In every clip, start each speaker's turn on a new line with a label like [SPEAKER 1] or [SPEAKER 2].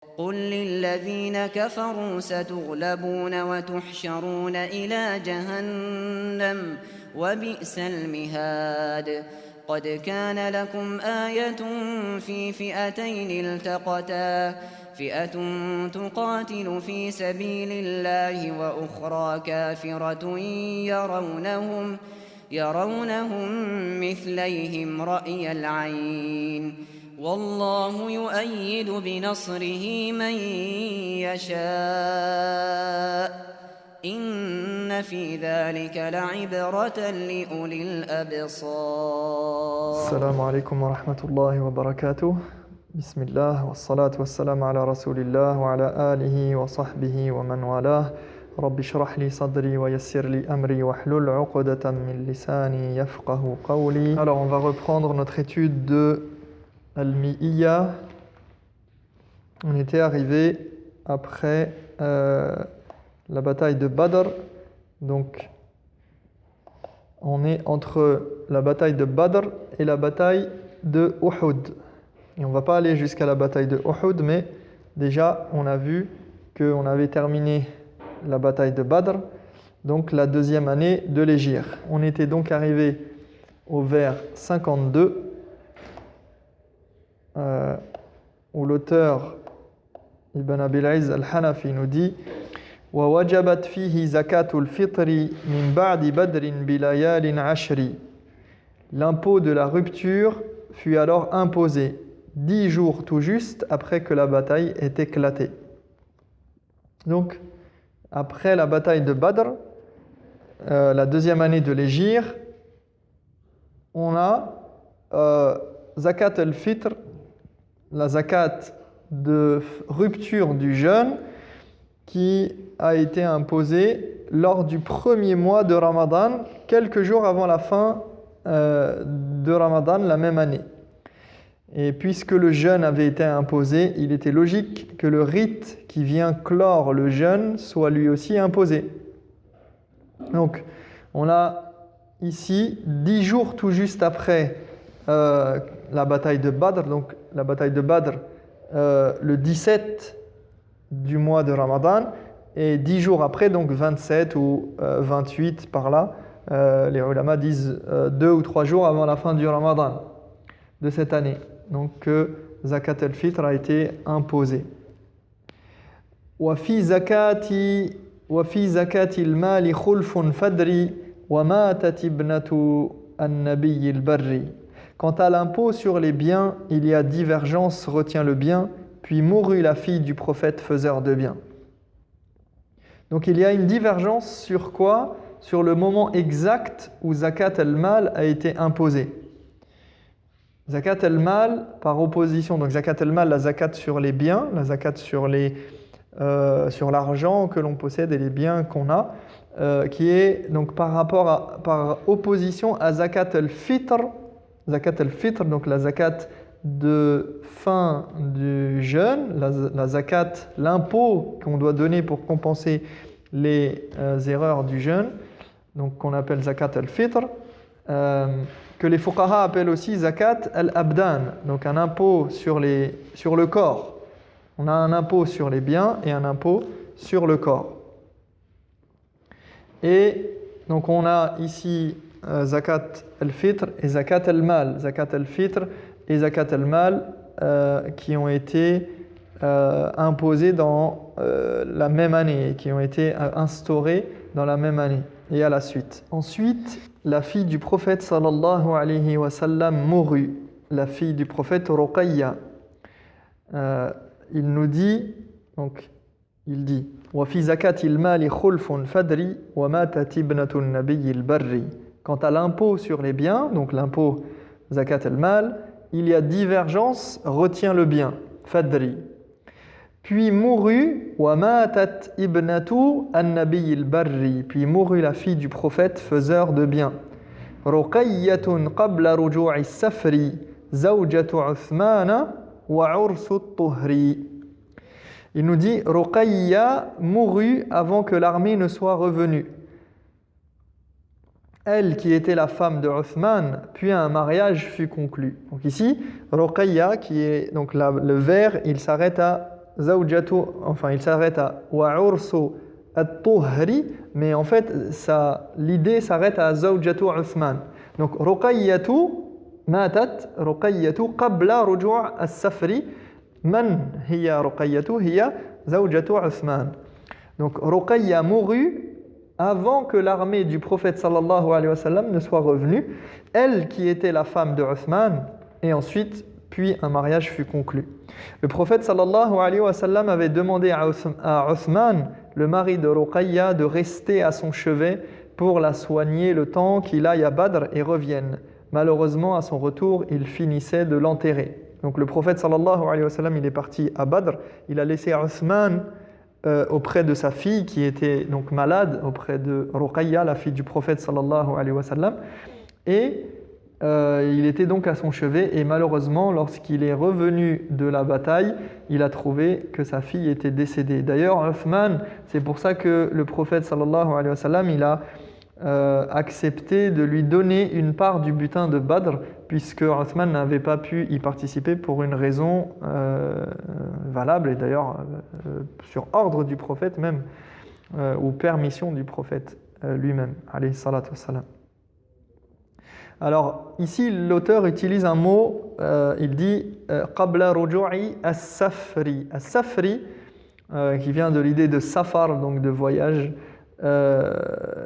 [SPEAKER 1] قل للذين كفروا ستغلبون وتحشرون إلى جهنم وبئس المهاد قد كان لكم آية في فئتين التقتا فئة تقاتل في سبيل الله وأخرى كافرة يرونهم مثليهم رأي العين والله يؤيد بنصره من يشاء إن في ذلك لعبرة لأولي الأبصار.
[SPEAKER 2] السلام عليكم ورحمة الله وبركاته. بسم الله والصلاة والسلام على رسول الله وعلى آله وصحبه ومن والاه. رب اشرح لي صدري ويسر لي أمري واحلل عقدة من لساني يفقه قولي. Alors on va reprendre notre étude de Al-Mi'iyya. On était arrivé après la bataille de Badr. Donc on est entre la bataille de Badr et la bataille de Uhud. Et on ne va pas aller jusqu'à la bataille de Uhud, mais déjà on a vu qu'on avait terminé la bataille de Badr, donc la deuxième année de l'Hégire. On était donc arrivé au vers 52, où l'auteur Ibn Abil Izz al-Hanafi nous dit وَوَجَبَتْ فِيهِ زَكَاةُ الْفِطْرِ مِنْ بَعْدِ بَدْرٍ بِلَيَالٍ عَشْرٍ. L'impôt de la rupture fut alors imposé 10 jours tout juste après que la bataille ait éclaté. Donc, après la bataille de Badr, la deuxième année de l'Hégire, on a Zakat al-Fitr, la zakat de rupture du jeûne, qui a été imposée lors du premier mois de Ramadan, quelques jours avant la fin de Ramadan la même année. Et puisque le jeûne avait été imposé, il était logique que le rite qui vient clore le jeûne soit lui aussi imposé. Donc, on a ici 10 jours tout juste après la bataille de Badr, donc la bataille de Badr le 17 du mois de Ramadan, et 10 jours après, donc 27 ou 28 par là, les ulama disent 2 ou 3 jours avant la fin du Ramadan de cette année. Donc Zakat al-Fitr a été imposée. وَفِي زَكَاةِ الْمَالِ خُلْفٌ فَدْرِ وَمَاتَتِ ابْنَةُ النَّبِيِّ الْبَرِّ. Quant à l'impôt sur les biens, il y a divergence, retient le bien, puis mourut la fille du prophète faiseur de bien. Donc il y a une divergence sur quoi? Sur le moment exact où Zakat al-Mal a été imposée. Zakat al-Mal par opposition, donc Zakat al-Mal, la zakat sur les biens, la zakat sur l'argent que l'on possède et les biens qu'on a, qui est donc par opposition à Zakat al-Fitr, donc la zakat de fin du jeûne, la zakat, l'impôt qu'on doit donner pour compenser les erreurs du jeûne, donc qu'on appelle zakat al-fitr, que les fuqaha appellent aussi zakat al-abdan, donc un impôt sur le corps. On a un impôt sur les biens et un impôt sur le corps. Et donc on a ici zakat al-fitr et zakat al-mal. Zakat al-fitr et zakat al-mal qui ont été imposés dans la même année, qui ont été instaurés dans la même année et à la suite. Ensuite, la fille du prophète sallallahu alayhi wa sallam mourut, la fille du prophète Ruqayya. Il nous dit, donc il dit وَفِي زَكَاةِ الْمَالِ خُلْفٌ فَدْرِ وَمَاتَتِ ابْنَةُ النَّبِيِّ الْبَرِّ. Quant à l'impôt sur les biens, donc l'impôt zakat al-mal, il y a divergence, retient le bien, fadri. Puis mourut وَمَاتَتْ إِبْنَةُ النَّبِيِّ الْبَرِّ. Puis mourut la fille du prophète faiseur de bien. رُقَيَّةٌ قَبْلَ رُجُوعِ السَّفْرِ زَوْجَةُ عُثْمَانَ وَعُرْسُ الطُّهْرِ. Il nous dit Ruqayya mourut avant que l'armée ne soit revenue. Elle qui était la femme de Uthman, puis un mariage fut conclu. Donc ici, Ruqayya, qui est donc le vers, il s'arrête à zawjatu, enfin il s'arrête à wa ursu at-tuhri, mais en fait l'idée s'arrête à zawjatu Uthman. Donc Ruqayyatu matat Ruqayyatu qabla ruju' as-safri. Man hiya Ruqayyatu hiya zawjatu Uthman. Donc Ruqayya mourut avant que l'armée du prophète sallallahu alayhi wa sallam ne soit revenue, elle qui était la femme de Uthman, et ensuite, puis un mariage fut conclu. Le prophète sallallahu alayhi wa sallam avait demandé à Uthman, le mari de Ruqayya, de rester à son chevet pour la soigner le temps qu'il aille à Badr et revienne. Malheureusement, à son retour, il finissait de l'enterrer. Donc le prophète sallallahu alayhi wa sallam, il est parti à Badr, il a laissé Uthman auprès de sa fille qui était donc malade, auprès de Ruqayya, la fille du prophète sallallahu alayhi wa sallam, et il était donc à son chevet, et malheureusement lorsqu'il est revenu de la bataille, il a trouvé que sa fille était décédée. D'ailleurs Uthman, c'est pour ça que le prophète sallallahu alayhi wa sallam, il a accepté de lui donner une part du butin de Badr, puisque Uthman n'avait pas pu y participer pour une raison valable, et d'ailleurs sur ordre du prophète même, ou permission du prophète lui-même, alayhi salatu wassalam. Alors ici l'auteur utilise un mot, il dit qabla ruju'i as-safri. As-safri, qui vient de l'idée de safar, donc de voyage,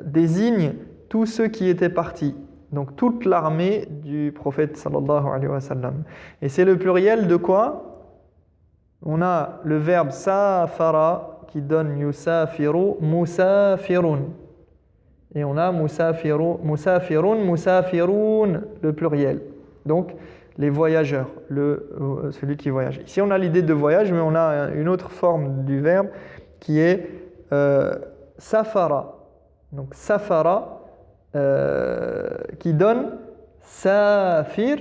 [SPEAKER 2] désigne tous ceux qui étaient partis, donc toute l'armée du prophète sallallahu alayhi wa sallam. Et c'est le pluriel de quoi? On a le verbe safara qui donne yusafiru, musafirun. Et on a musafirun, musafirun, le pluriel. Donc les voyageurs, celui qui voyage. Ici on a l'idée de voyage, mais on a une autre forme du verbe qui est safara. Donc safara qui donne safir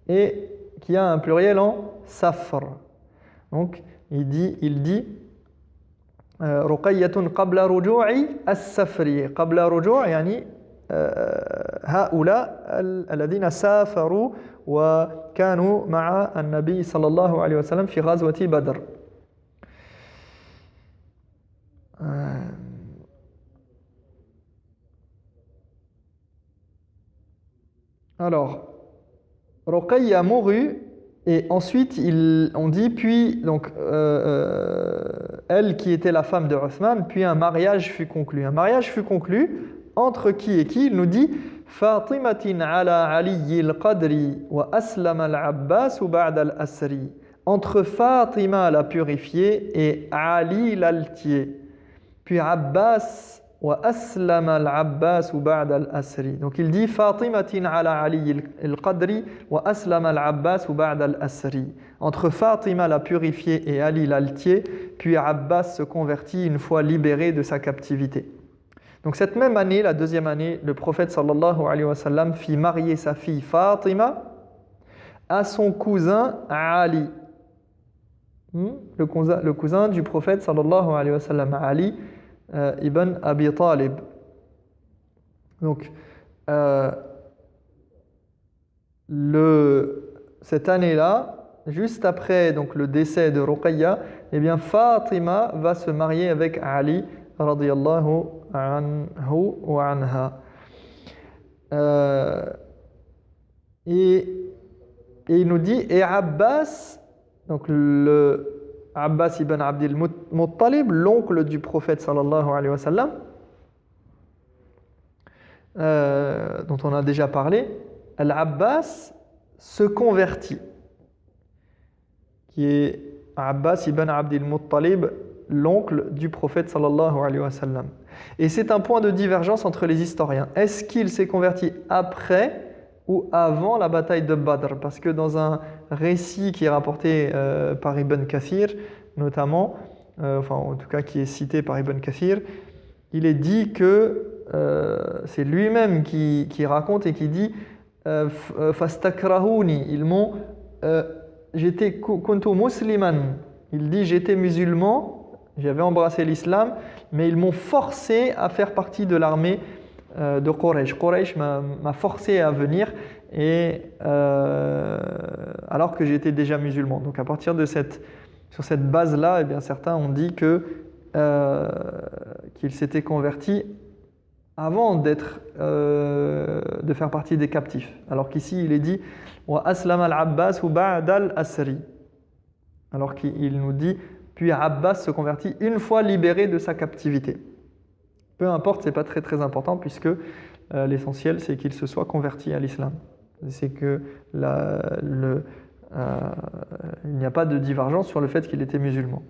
[SPEAKER 2] et qui a un pluriel en safr. Donc il dit Ruqayyatun qabla ruju'i as-safri. Qabla ruju' yani هؤلاء الذين سافروا وكانوا مع النبي صلى الله عليه وسلم في غزوة بدر. Alors, Ruqayya mourut, et ensuite on dit puis donc elle qui était la femme de Uthman, puis un mariage fut conclu. Un mariage fut conclu entre qui et qui? Il nous dit Fatimatin ala Ali al-Qadri wa aslam al-Abbas ba'da al-Asri. Entre Fatima la purifiée et Ali l'altier. Puis Abbas wa aslam al-Abbas ba'da al-Asri. Donc il dit Fatimatin ala Ali al-Qadri wa aslam al-Abbas ba'da al-Asri. Entre Fatima la purifiée et Ali l'altier, puis Abbas se convertit une fois libéré de sa captivité. Donc cette même année, la deuxième année, le prophète sallallahu alayhi wa sallam fit marier sa fille Fatima à son cousin Ali. Le cousin du prophète sallallahu alayhi wa sallam, Ali ibn Abi Talib. Donc cette année-là, juste après donc, le décès de Ruqayya, eh bien Fatima va se marier avec Ali radiyallahu anhu wa anha. Et il nous dit, et Abbas, donc le Abbas ibn Abdil Muttalib, l'oncle du prophète sallallahu alayhi wa sallam, dont on a déjà parlé, Al-Abbas se convertit, qui est Abbas ibn Abdil Muttalib, l'oncle du prophète sallallahu alayhi wa sallam. Et c'est un point de divergence entre les historiens. Est-ce qu'il s'est converti après ou avant la bataille de Badr? Parce que dans un récit qui est rapporté par Ibn Kathir, notamment, enfin en tout cas qui est cité par Ibn Kathir, il est dit que c'est lui-même qui raconte et qui dit Fastakrahuni, ils m'ont j'étais kuntu musliman, il dit j'étais musulman, j'avais embrassé l'islam, mais ils m'ont forcé à faire partie de l'armée de Quraysh. Quraysh m'a forcé à venir, et alors que j'étais déjà musulman. Donc à partir de sur cette base-là, eh bien, certains ont dit qu'il s'était converti avant de faire partie des captifs. Alors qu'ici, il est dit « Wa aslam al-Abbas ou ba'd al-Asri ». Alors qu'il nous dit « Puis Abbas se convertit une fois libéré de sa captivité ». Peu importe, ce n'est pas très très important puisque l'essentiel, c'est qu'il se soit converti à l'islam. C'est que il n'y a pas de divergence sur le fait qu'il était musulman.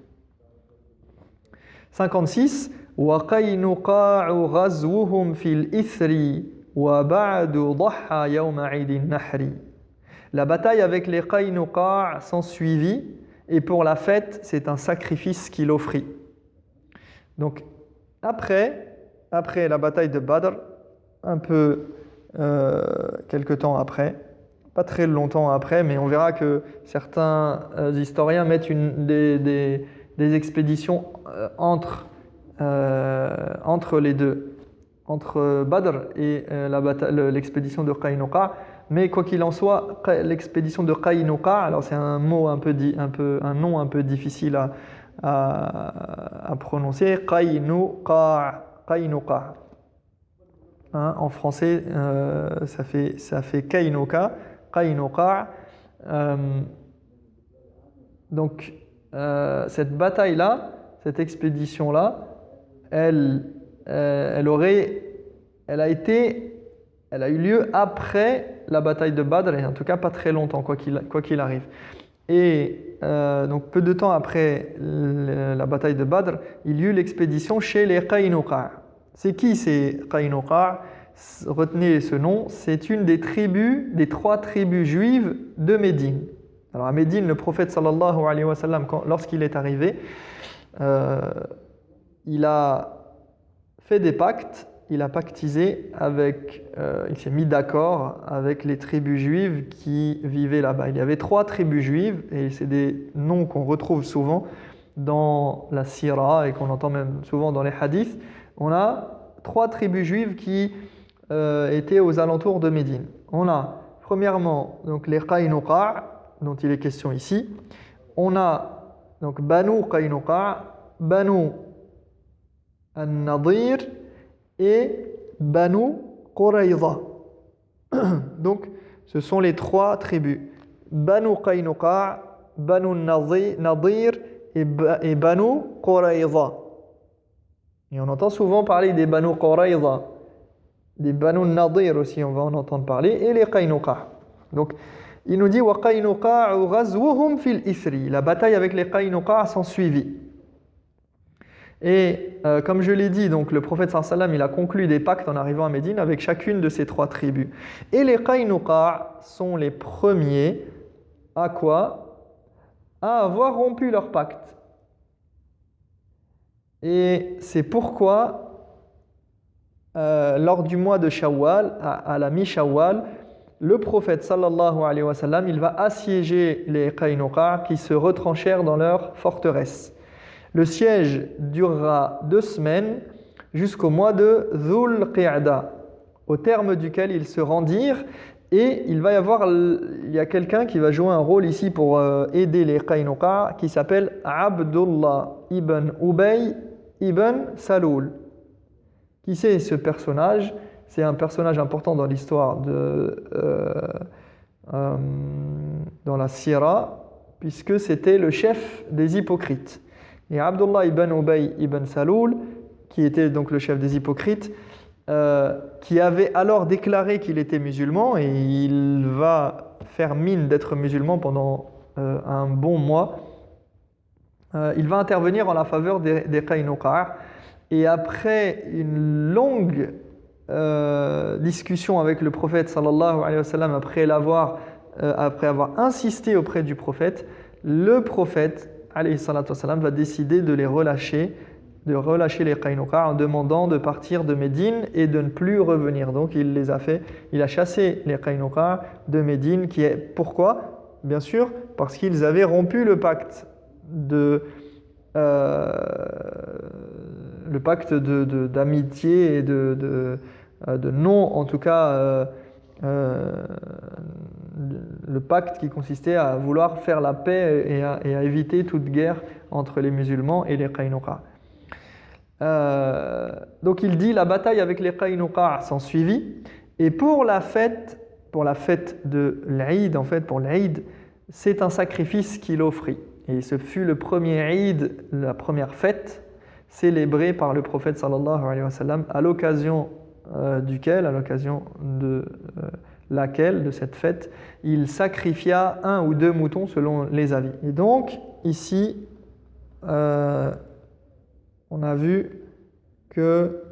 [SPEAKER 2] 56. وَقَيْنُقَاعُ غَزْوُهُمْ فِي الْإِثْرِ وَبَعْدُ ضَحَّى يَوْمَ عِيدِ النَّحْرِ. La bataille avec les Qaynuqa' s'ensuivit et pour la fête, c'est un sacrifice qu'il offrit. Donc, après la bataille de Badr, un peu quelque temps après, pas très longtemps après, mais on verra que certains historiens mettent des expéditions entre les deux, entre Badr et l'expédition de Qaynuqa'. Mais quoi qu'il en soit, l'expédition de Qaynuqa', alors c'est un mot un nom un peu difficile à prononcer, Qaynuqa'. Hein, en français, ça fait Qaynuqa'. Donc, cette bataille-là, cette expédition-là, elle a eu lieu après la bataille de Badr, et en tout cas pas très longtemps, quoi qu'il arrive. Et donc peu de temps après la bataille de Badr, il y eut l'expédition chez les Qaynuqa'. C'est qui ces Qaynuqa'? Retenez ce nom, c'est une des trois tribus juives de Médine. Alors à Médine, le prophète sallallahu alayhi wa sallam, lorsqu'il est arrivé, il a fait des pactes, il a pactisé il s'est mis d'accord avec les tribus juives qui vivaient là-bas. Il y avait trois tribus juives, et c'est des noms qu'on retrouve souvent dans la sira et qu'on entend même souvent dans les hadiths. On a trois tribus juives qui étaient aux alentours de Médine. On a premièrement donc les Qaynuqa', dont il est question ici. On a donc Banu Qaynuqa', Banu An-Nadir et Banu Qurayza. Donc ce sont les trois tribus. Banu Qaynuqa', Banu Nadir et Banu Qurayza. Et on entend souvent parler des Banu Qurayza, des Banu Nadir aussi, on va en entendre parler, et les Qaynuqa'. Donc il nous dit wa Qaynuqa'u ghazwuhum fil Ithri. La bataille avec les Qaynuqa' s'en suivit. Et comme je l'ai dit, donc le prophète sallallahu alayhi wa sallam, il a conclu des pactes en arrivant à Médine avec chacune de ces trois tribus. Et les Qaynuqa' sont les premiers à quoi? À avoir rompu leur pacte. Et c'est pourquoi lors du mois de Shawwal, à la mi-Shawwal, le prophète sallallahu alayhi wa sallam, il va assiéger les Qaynuqa' qui se retranchèrent dans leur forteresse. Le siège durera 2 semaines jusqu'au mois de Dhul Qa'da, au terme duquel ils se rendirent, et il y a quelqu'un qui va jouer un rôle ici pour aider les Qaynuqa' qui s'appelle Abdullah ibn Ubay ibn Salul. Qui c'est ce personnage? C'est un personnage important dans l'histoire dans la Sira, puisque c'était le chef des hypocrites. Et Abdullah ibn Ubay ibn Salul, qui était donc le chef des hypocrites, qui avait alors déclaré qu'il était musulman, et il va faire mine d'être musulman pendant un bon mois, il va intervenir en la faveur des Qaynuqa'. Et après une longue discussion avec le prophète sallallahu alayhi wa sallam, après avoir insisté auprès du prophète, le prophète alayhi salatu wa sallam va décider de relâcher les Qaynuqa' en demandant de partir de Médine et de ne plus revenir. Donc il a chassé les Qaynuqa' de Médine, pourquoi? Bien sûr, parce qu'ils avaient rompu le pacte d'amitié et de non, en tout cas, le le pacte qui consistait à vouloir faire la paix et à éviter toute guerre entre les musulmans et les Qaynuqa. Donc il dit la bataille avec les Qaynuqa s'en suivit, et pour la fête de l'Aïd, en fait pour l'Aïd, c'est un sacrifice qu'il offrit. Et ce fut le premier Aïd, la première fête célébrée par le prophète sallallahu alayhi wa sallam, à l'occasion de laquelle, de cette fête, il sacrifia 1 ou 2 moutons selon les avis. Et donc, ici, on a vu que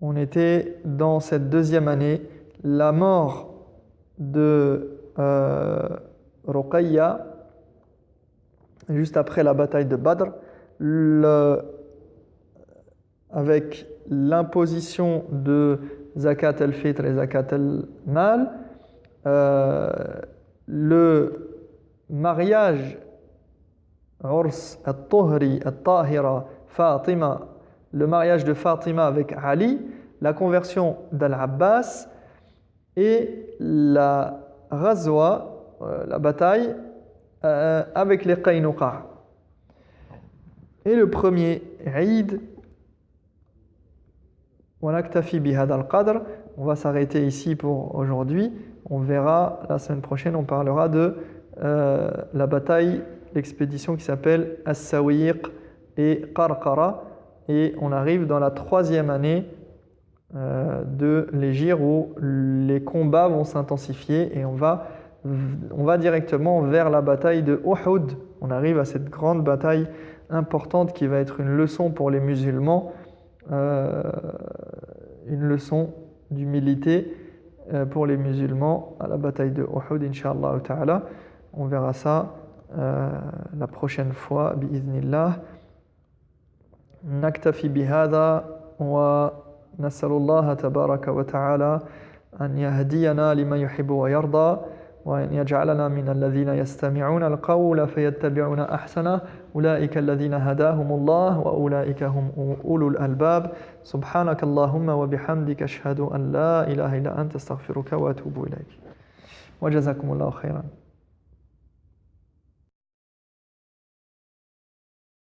[SPEAKER 2] on était dans cette deuxième année, la mort de Ruqayya, juste après la bataille de Badr, avec l'imposition de Zakat al-Fitr et Zakat al-Mal, le mariage Urs al-Tuhri al-Tahira Fatima, le mariage de Fatima avec Ali, la conversion d'Al-Abbas et la Ghazwa, la bataille avec les Qaynuqa. Et le premier Eid, on va s'arrêter ici pour aujourd'hui. On verra la semaine prochaine, on parlera de la bataille, l'expédition qui s'appelle As-Sawiq et Qarqara. Et on arrive dans la 3e année de l'hégire où les combats vont s'intensifier et on va directement vers la bataille de Uhud. On arrive à cette grande bataille importante qui va être une leçon pour les musulmans, une leçon d'humilité pour les musulmans à la bataille de Uhud, Inch'Allah ta'ala. On verra ça la prochaine fois, bi'idhnillah. نكتفي بهذا ونسأل الله تبارك وتعالى أن يهدينا لما يحب ويرضى وأن يجعلنا من الذين يستمعون القول فيتبعون أحسنه أولئك الذين هداهم الله وأولئك هم أولو الألباب سبحانك اللهم وبحمدك أشهد أن لا إله إلا أنت أستغفرك وأتوب إليك وجزاكم الله خيرا.